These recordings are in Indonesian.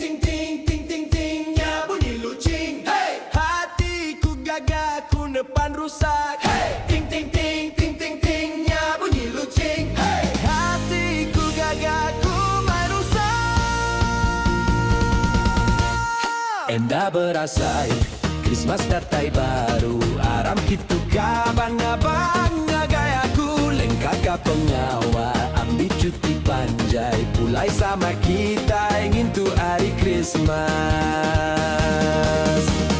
ting ting ting ting tingnya bunyi lucing. Hey, hatiku gagah, ku depan rusak. Hey, ting ting ting ting ting tingnya bunyi lucing. Hey, hatiku gagah, ku main rusak. Enda berasai Christmas datai baru, aram kitu kabang-abang gayaku, lengkap pengawa, ambil cuti panjai, pulai sama kita ingin tu hari Christmas.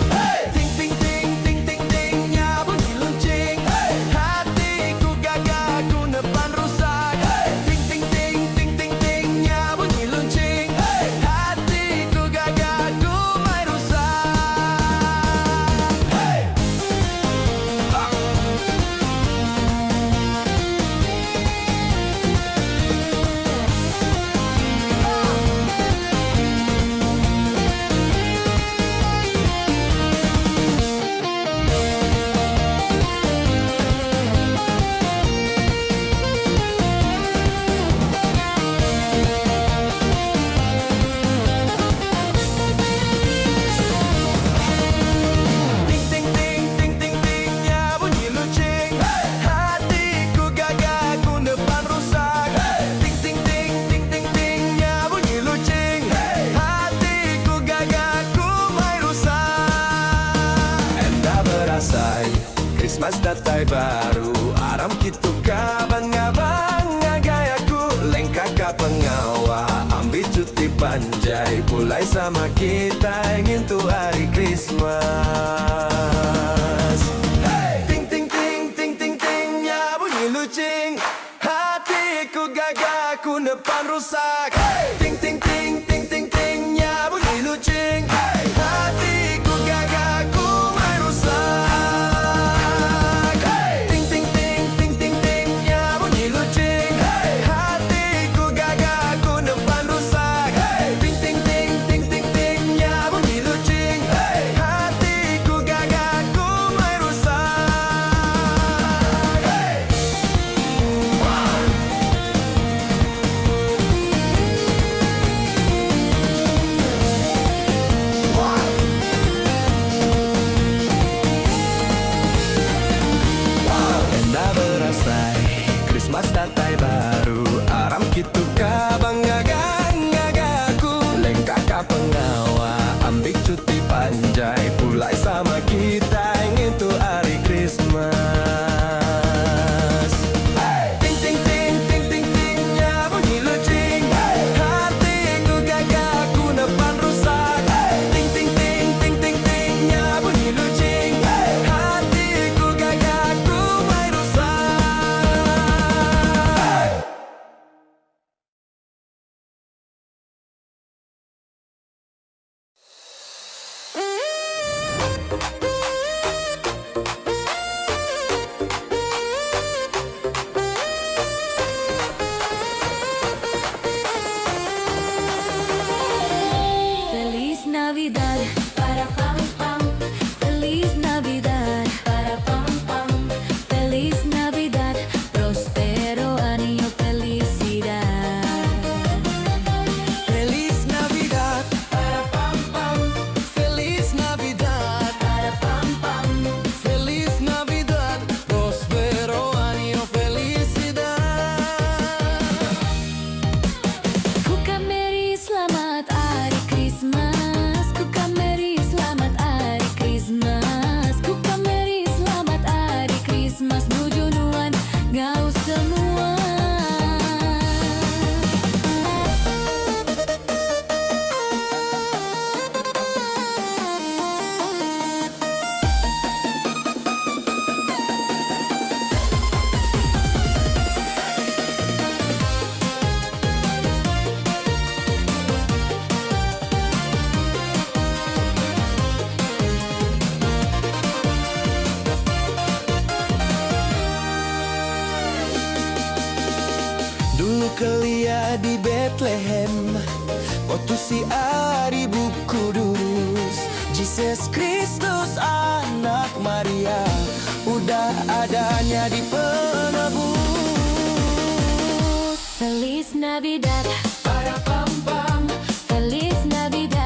Hey! Ting ting ting ting ting tingnya bunyi lonceng. Hey! Hatiku gagah, ku depan rusak. Hey! Ting ting ting ting ting tingnya bunyi lonceng. Hey! Hatiku gagah, ku main rusak. Hey! Ting ting ting ting ting tingnya bunyi lonceng. Hatiku gagah, ku depan rusak. Ting ting ting ting ting tingnya bunyi lonceng. Hatiku gagah, ku main rusak. Enda berasai Christmas datai baru, aram kitu kabang-abang gayaku, lengkap pengawa, ambil cuti panjai, pulai sama kita ingin tu hari Christmas. Hey! Ting ting ting ting ting tingnya bunyi lucing. Hatiku gagah, ku depan rusak. Hey! Ting ting ting ting ting tingnya bunyi lucing. Hey! Hatiku gagah, ku main rusak. Hey! Ting ting ting ting ting tingnya bunyi lucing. Hey! Hatiku gagah, ku depan rusak. Hey! Ting ting ting ting ting tingnya bunyi lucing. Hey! Hatiku gagah, ku main rusak. Hey! Enda berasai Christmas datai baru, aram kitu kabang-abang gayaku, lengkap pengawa, ambil cuti panjai, pulai sama kita ingin tu hari Christmas. Hey! Ting ting ting ting ting tingnya bunyi lucing. Hey! Hatiku gagah, ku depan rusak. Hey! Ting ting ting ting ting tingnya bunyi lucing. Hey! Hatiku gagah, ku main rusak. Hey! Feliz Navidad, para pam pam. Feliz Navidad, para pam pam. Feliz Navidad, prospero año, felicidad. Feliz Navidad, para pam pam. Feliz Navidad, Para pam pam. Feliz Navidad, prospero año, felicidad. Kuka Mary, selamat hari Christmas. Kuka Mary, selamat hari Christmas. Kuka Mary, selamat hari Christmas. Nujunuan ngau semua. Dulu kelia di Bethlehem, waktu si ari buku durus, Jesus Kristus anak Maria, udah adanya di penebus. Feliz Navidad, Para pam pam, Feliz Navidad.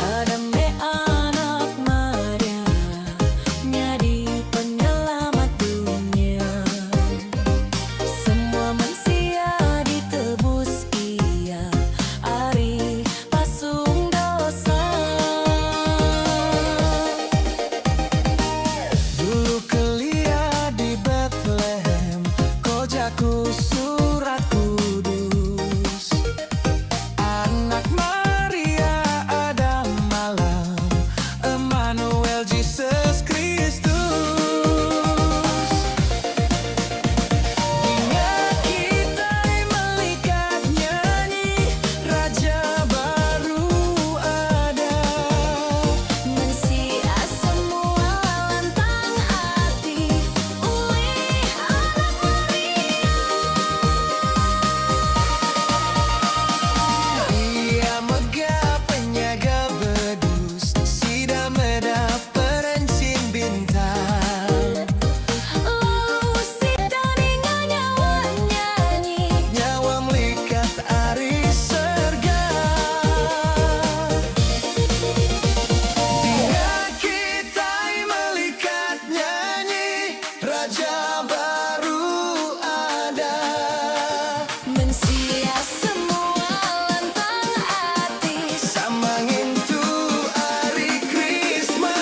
Adame anak Maria, jadi penyelamat dunia. Semua manusia ditebus ia, ari pasung dosa. Dulu kelia di Bethlehem, kojaku surat kudus. Anak Maria ada malam, Emmanuel Jesus Kristus. Ingat kita melihat nyanyi, Raja baru ada. Mensia semua lantang hati, ulih anak Maria. Ia megah penyaga bedus, sida meda perencin bintang. Lalu si daringan nyawa nyanyi, Nyawa melikat ari serga. Ingat kita melikat nyanyi, Raja baru ada. mensia semua lantang hati. Samangin tu hari Christmas.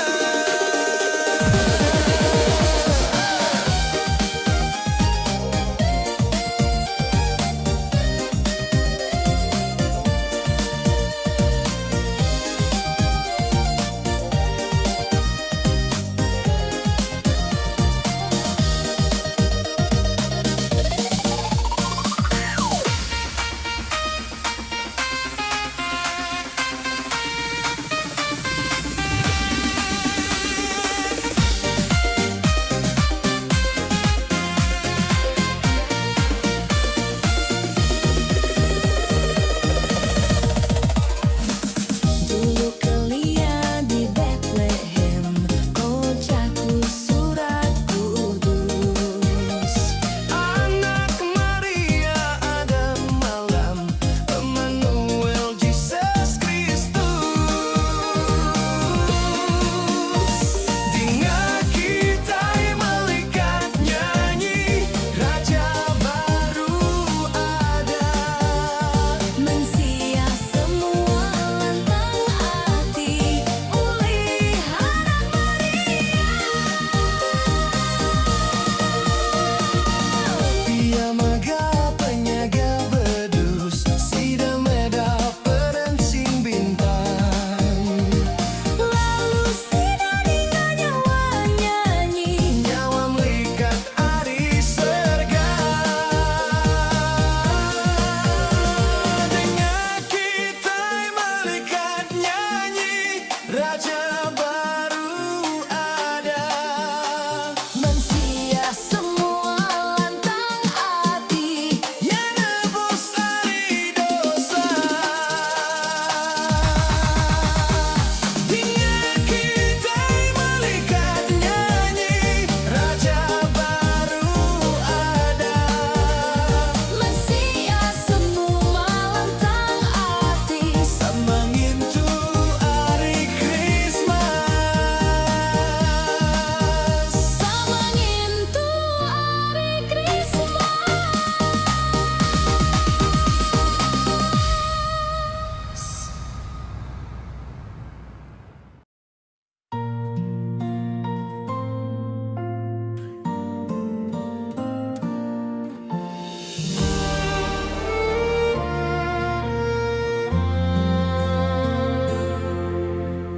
Dulu kelia di Bethlehem, kojaku surat kudus. Anak Maria ada malam, Emmanuel Jesus Kristus. Ingat kita melihat nyanyi, Raja baru ada. Mensia semua lantang hati, ulih anak Maria. Ia megah penyaga bedus, sida meda perencin bintang. Lalu si daringan nyawa nyanyi, Nyawa melikat ari serga. Dengar kita melikat nyanyi, Raja baru ada. mensia semua lantang hati. Yang nebus ari dosa. Dengar kita melikat nyanyi, Raja baru ada. Mensia semua lantang hati. Samangin tu hari Christmas. Samangin tu hari Christmas.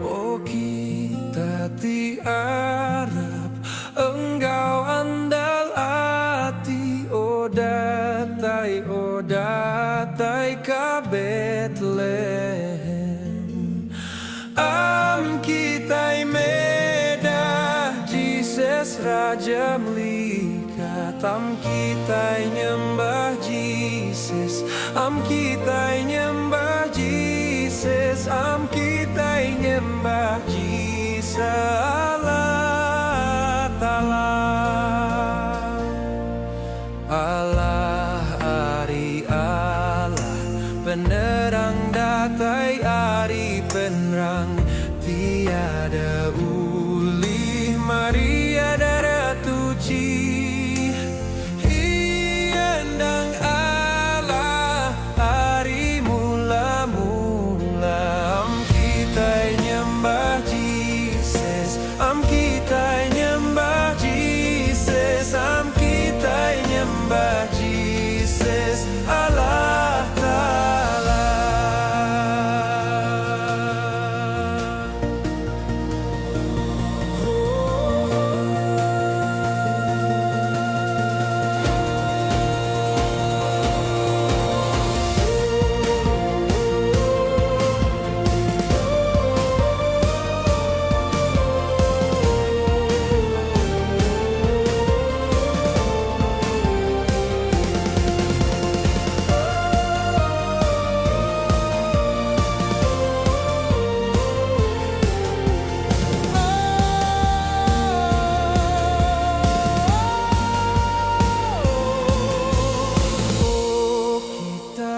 Oh kita tiarap engkau andal hati. Oh datai ka Bethlehem. Am kita meda Jesus Raja melikat. Am kita nyembah Jesus Am kita nyembah Jesus, am kita nyembah Jesus Allah Ta'ala. Allah ari Allah, penerang datai ari penerang, tiada ulih Maria darah tuci. Hiandang Allah ari mula-mula, am kita nyembah Jesus, am kita nyembah Jesus, am kita nyembah Jesus Allah Ta'ala.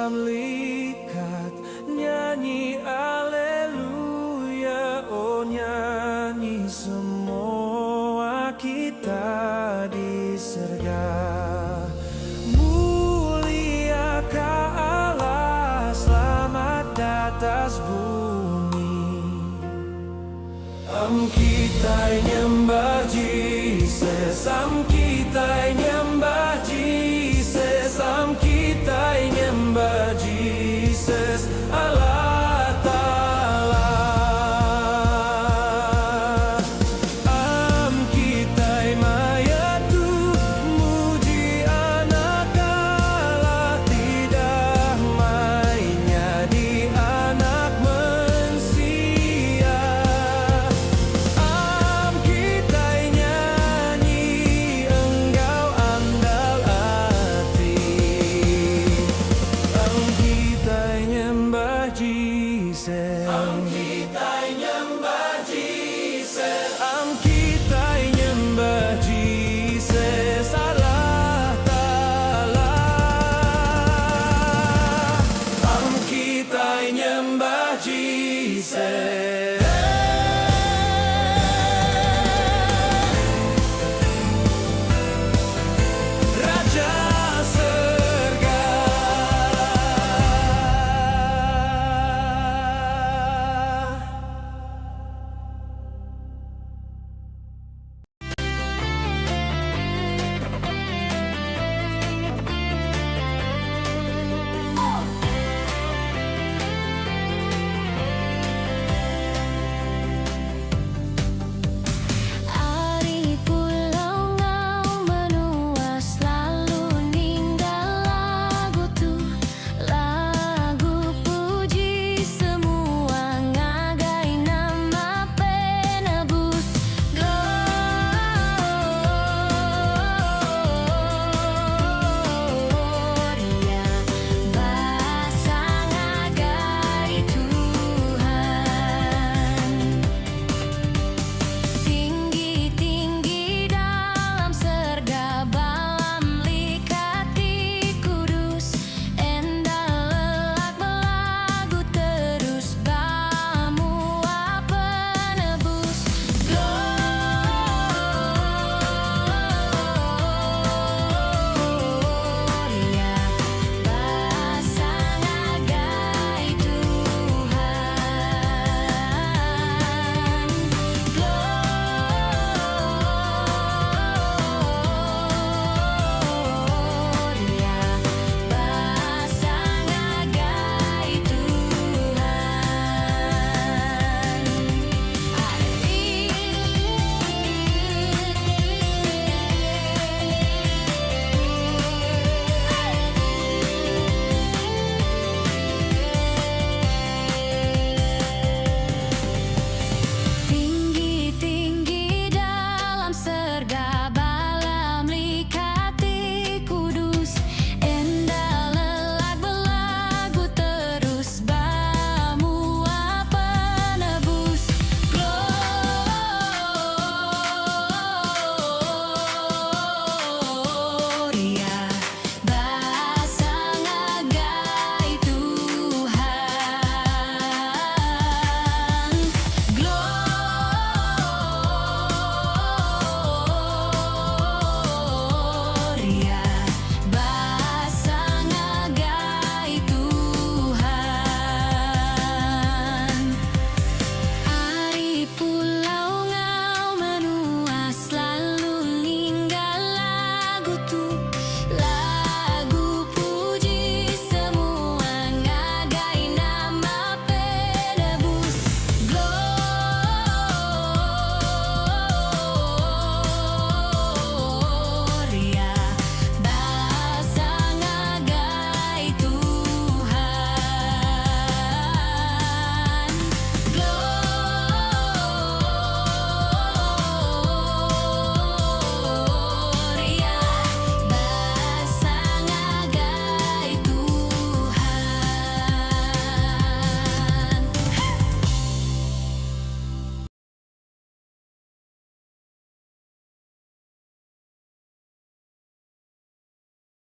Likat nyanyi aleluya, oh nyanyi semua kita di surga. Muliakah Allah, selamat atas bumi. Am kita nyembah Jesus, am kita nyembah Jesus, am kita nyembah Jesus Allah Ta'ala. Am kita mayatu muji anak Allah, tidak mainnya di anak manusia. Am kita nyanyi engkau andal hati, am kita nyembah Jesus, am kita nyembah Jesus, am kita nyembah Jesus Allah Ta'ala. Am kita nyembah Jesus.